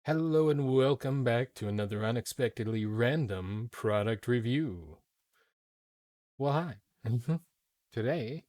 Hello and welcome back to another unexpectedly random product review. Well, hi. Today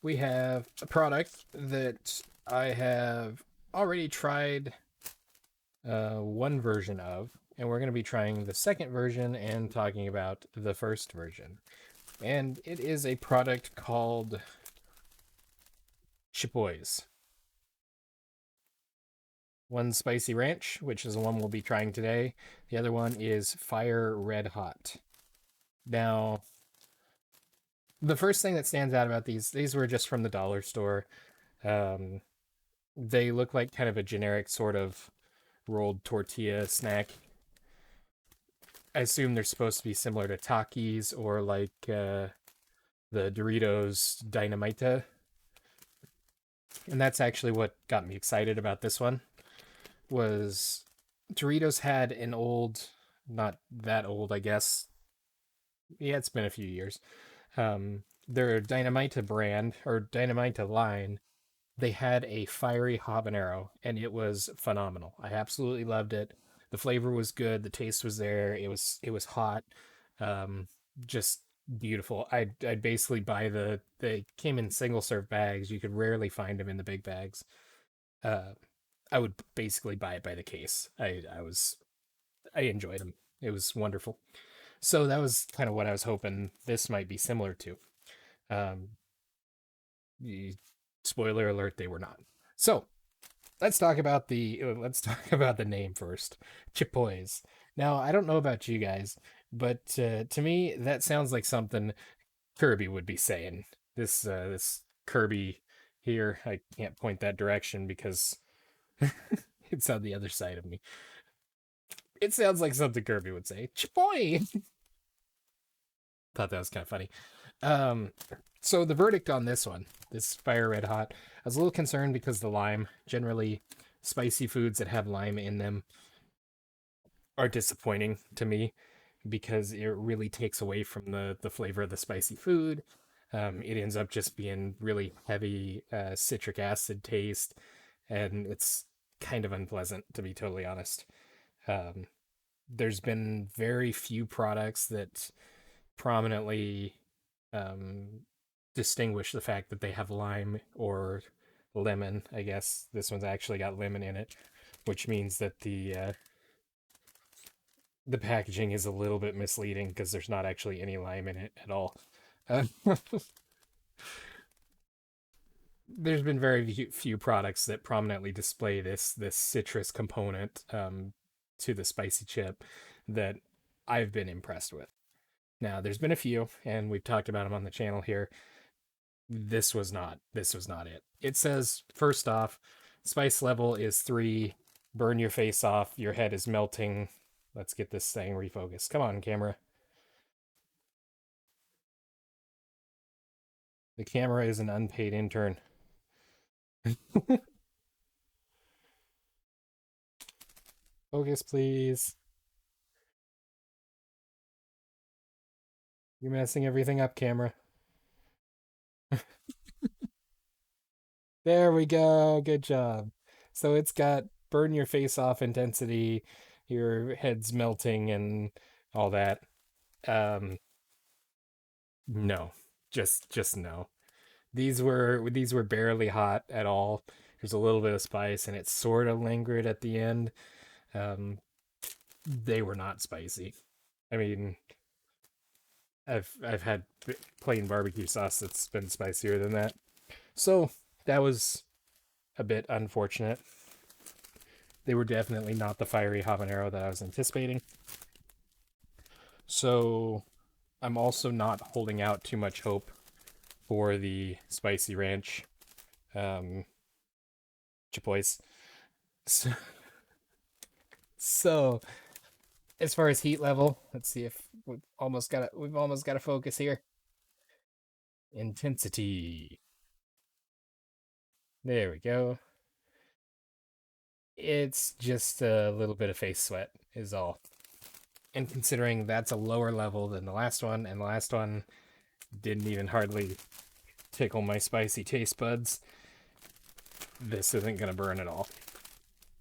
we have a product that I have already tried one version of, and we're going to be trying the second version and talking about the first version. And it is a product called Chipoys. One spicy ranch, which is the one we'll be trying today. The other one is fire red hot. Now, the first thing that stands out about these were just from the dollar store. Um, they look like kind of a generic sort of rolled tortilla snack. I assume they're supposed to be similar to Takis or like the Doritos Dinamita. And that's actually what got me excited about this one was Doritos had an old, not that old, I guess. Yeah, it's been a few years. Their Dynamita brand or Dynamita line, they had a fiery habanero and it was phenomenal. I absolutely loved it. The flavor was good, the taste was there. It was hot. Um, just beautiful. I'd basically buy they came in single serve bags. You could rarely find them in the big bags. Uh, I would basically buy it by the case. I enjoyed them. It was wonderful. So that was kind of what I was hoping this might be similar to. Um, Spoiler alert, they were not. So let's talk about the name first. Chipoys. Now I don't know about you guys, but to me that sounds like something Kirby would be saying. This Kirby here, I can't point that direction because it's on the other side of me. It sounds like something Kirby would say. Chipoy. Thought that was kind of funny. Um, so the verdict on this one, this Fire Red Hot, I was a little concerned because the lime. Generally, spicy foods that have lime in them are disappointing to me because it really takes away from the flavor of the spicy food. It ends up just being really heavy citric acid taste, and it's kind of unpleasant to be totally honest. Um, there's been very few products that prominently um, distinguish the fact that they have lime or lemon. I guess this one's actually got lemon in it, which means that the packaging is a little bit misleading because there's not actually any lime in it at all. Uh, there's been very few products that prominently display this citrus component to the spicy chip that I've been impressed with. Now, there's been a few, and we've talked about them on the channel here. This was not it. It says first off, spice level is 3. Burn your face off. Your head is melting. Let's get this thing refocused. Come on, camera. The camera is an unpaid intern. Focus, please. You're messing everything up, camera. There we go. Good job. So it's got burn your face off intensity, your head's melting and all that. Um, no. Just no. These were barely hot at all. There's a little bit of spice and it sort of lingered at the end. Um, they were not spicy. I mean, I've had plain barbecue sauce that's been spicier than that. So that was a bit unfortunate. They were definitely not the fiery habanero that I was anticipating. So I'm also not holding out too much hope for the spicy ranch um, chipoys. So, so as far as heat level, let's see if we've almost got a focus here. Intensity. There we go. It's just a little bit of face sweat is all. And considering that's a lower level than the last one, and the last one didn't even hardly tickle my spicy taste buds, this isn't gonna burn at all.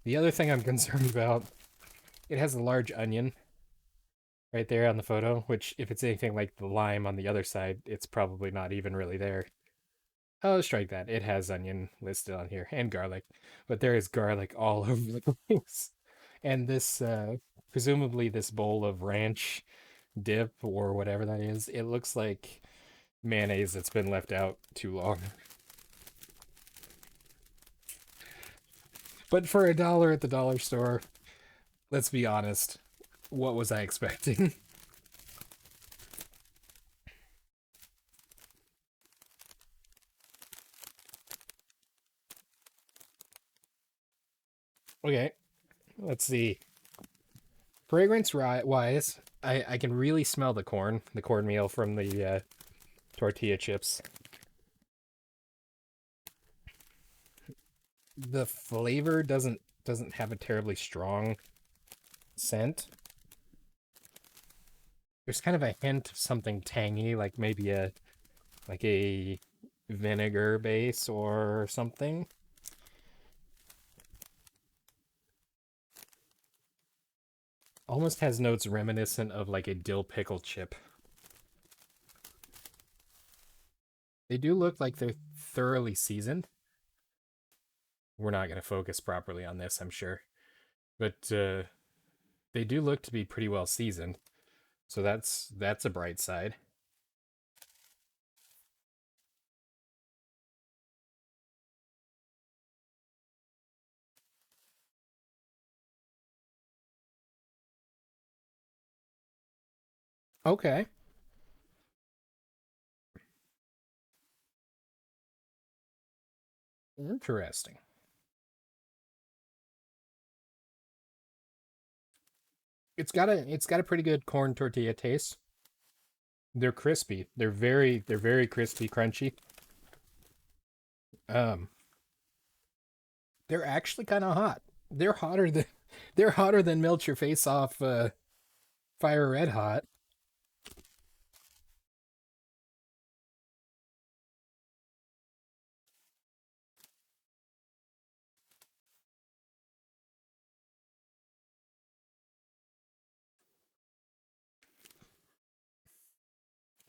The other thing I'm concerned about, it has a large onion right there on the photo, which if it's anything like the lime on the other side, it's probably not even really there. Oh, strike that. It has onion listed on here and garlic, but there is garlic all over the place. And this, presumably, this bowl of ranch dip or whatever that is, it looks like mayonnaise that's been left out too long. But for a dollar at the dollar store, let's be honest, what was I expecting? Okay, let's see. Fragrance wise, I can really smell the cornmeal from the tortilla chips. The flavor doesn't have a terribly strong scent. There's kind of a hint of something tangy, like maybe a vinegar base or something. Almost has notes reminiscent of like a dill pickle chip. They do look like they're thoroughly seasoned. We're not going to focus properly on this, I'm sure. But they do look to be pretty well seasoned. So that's a bright side. Okay. Interesting. It's got a pretty good corn tortilla taste. They're crispy. They're very crispy, crunchy. Um, they're actually kind of hot. They're hotter than they're hotter than melt your face off fire red hot.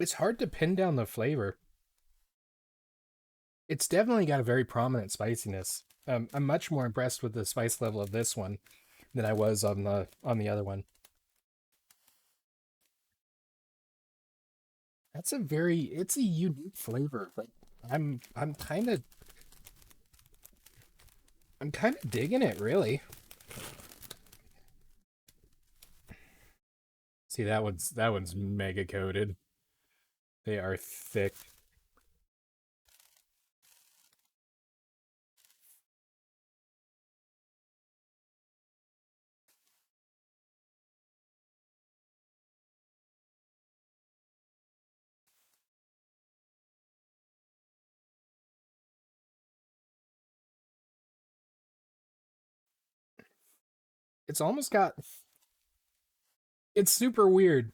It's hard to pin down the flavor. It's definitely got a very prominent spiciness. I'm much more impressed with the spice level of this one than I was on the other one. It's a unique flavor. Like I'm I'm kind of I'm kind of digging it really. See that one's mega coated. They are thick. It's almost got it's super weird,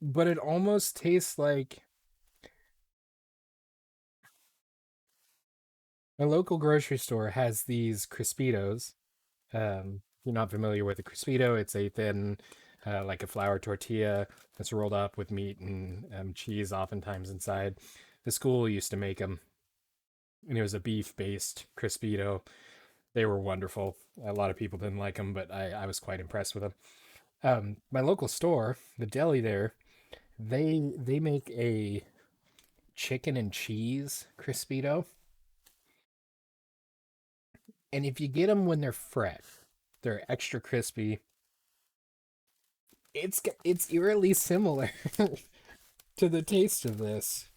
but it almost tastes like a local grocery store has these Crispitos. If you're not familiar with a Crispito, it's a thin, like a flour tortilla that's rolled up with meat and cheese, oftentimes inside. The school used to make them, and it was a beef-based Crispito. They were wonderful. A lot of people didn't like them, but I was quite impressed with them. My local store, the deli there, they make a chicken and cheese Crispito, and if you get them when they're fresh, they're extra crispy. It's eerily similar to the taste of this.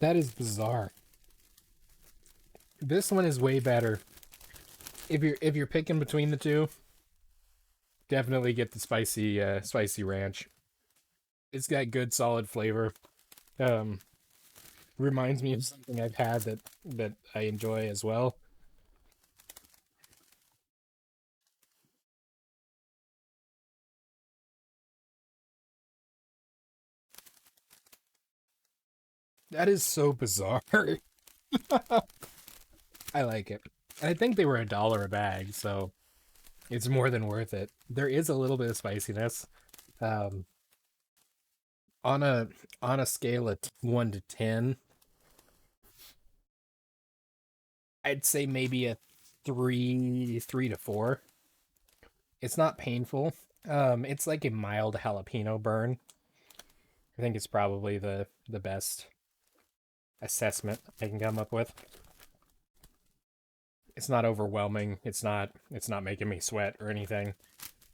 That is bizarre. This one is way better. If you're picking between the two, definitely get the spicy ranch. It's got good solid flavor. Um, Reminds me of something I've had that I enjoy as well. That is so bizarre. I like it. And I think they were $1 a bag, so it's more than worth it. There is a little bit of spiciness. Um, on a scale of 1 to 10, I'd say maybe a 3 to 4. It's not painful. It's like a mild jalapeno burn. I think it's probably the best assessment I can come up with. It's not overwhelming. It's not making me sweat or anything.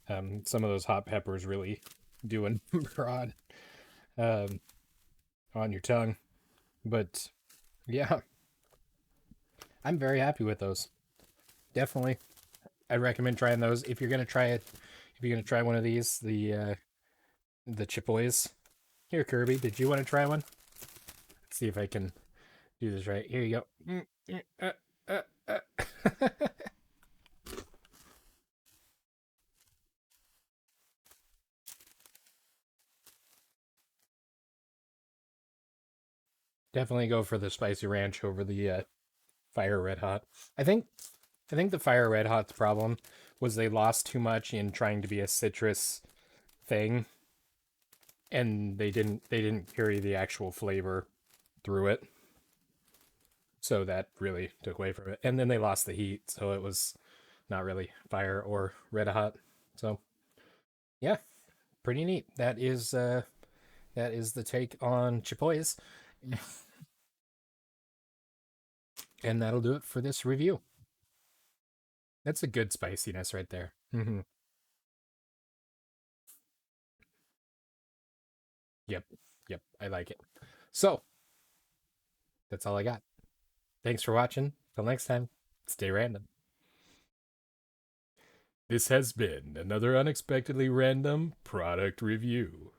Some of those hot peppers really do a number um, on your tongue. But yeah, I'm very happy with those. Definitely, I recommend trying those if you're gonna try it. If you're gonna try one of these, the Chipoys. Here, Kirby, did you want to try one? Let's see if I can do this right. Here you go. Definitely go for the spicy ranch over the fire red hot. I think I think the fire red hot's problem was they lost too much in trying to be a citrus thing, and they didn't carry the actual flavor through it. So that really took away from it. And then they lost the heat, so it was not really fire or red hot. So yeah, pretty neat. That is the take on Chipoys. And that'll do it for this review. That's a good spiciness right there. Yep. Yep. I like it. So that's all I got. Thanks for watching. Till next time, stay random. This has been another unexpectedly random product review.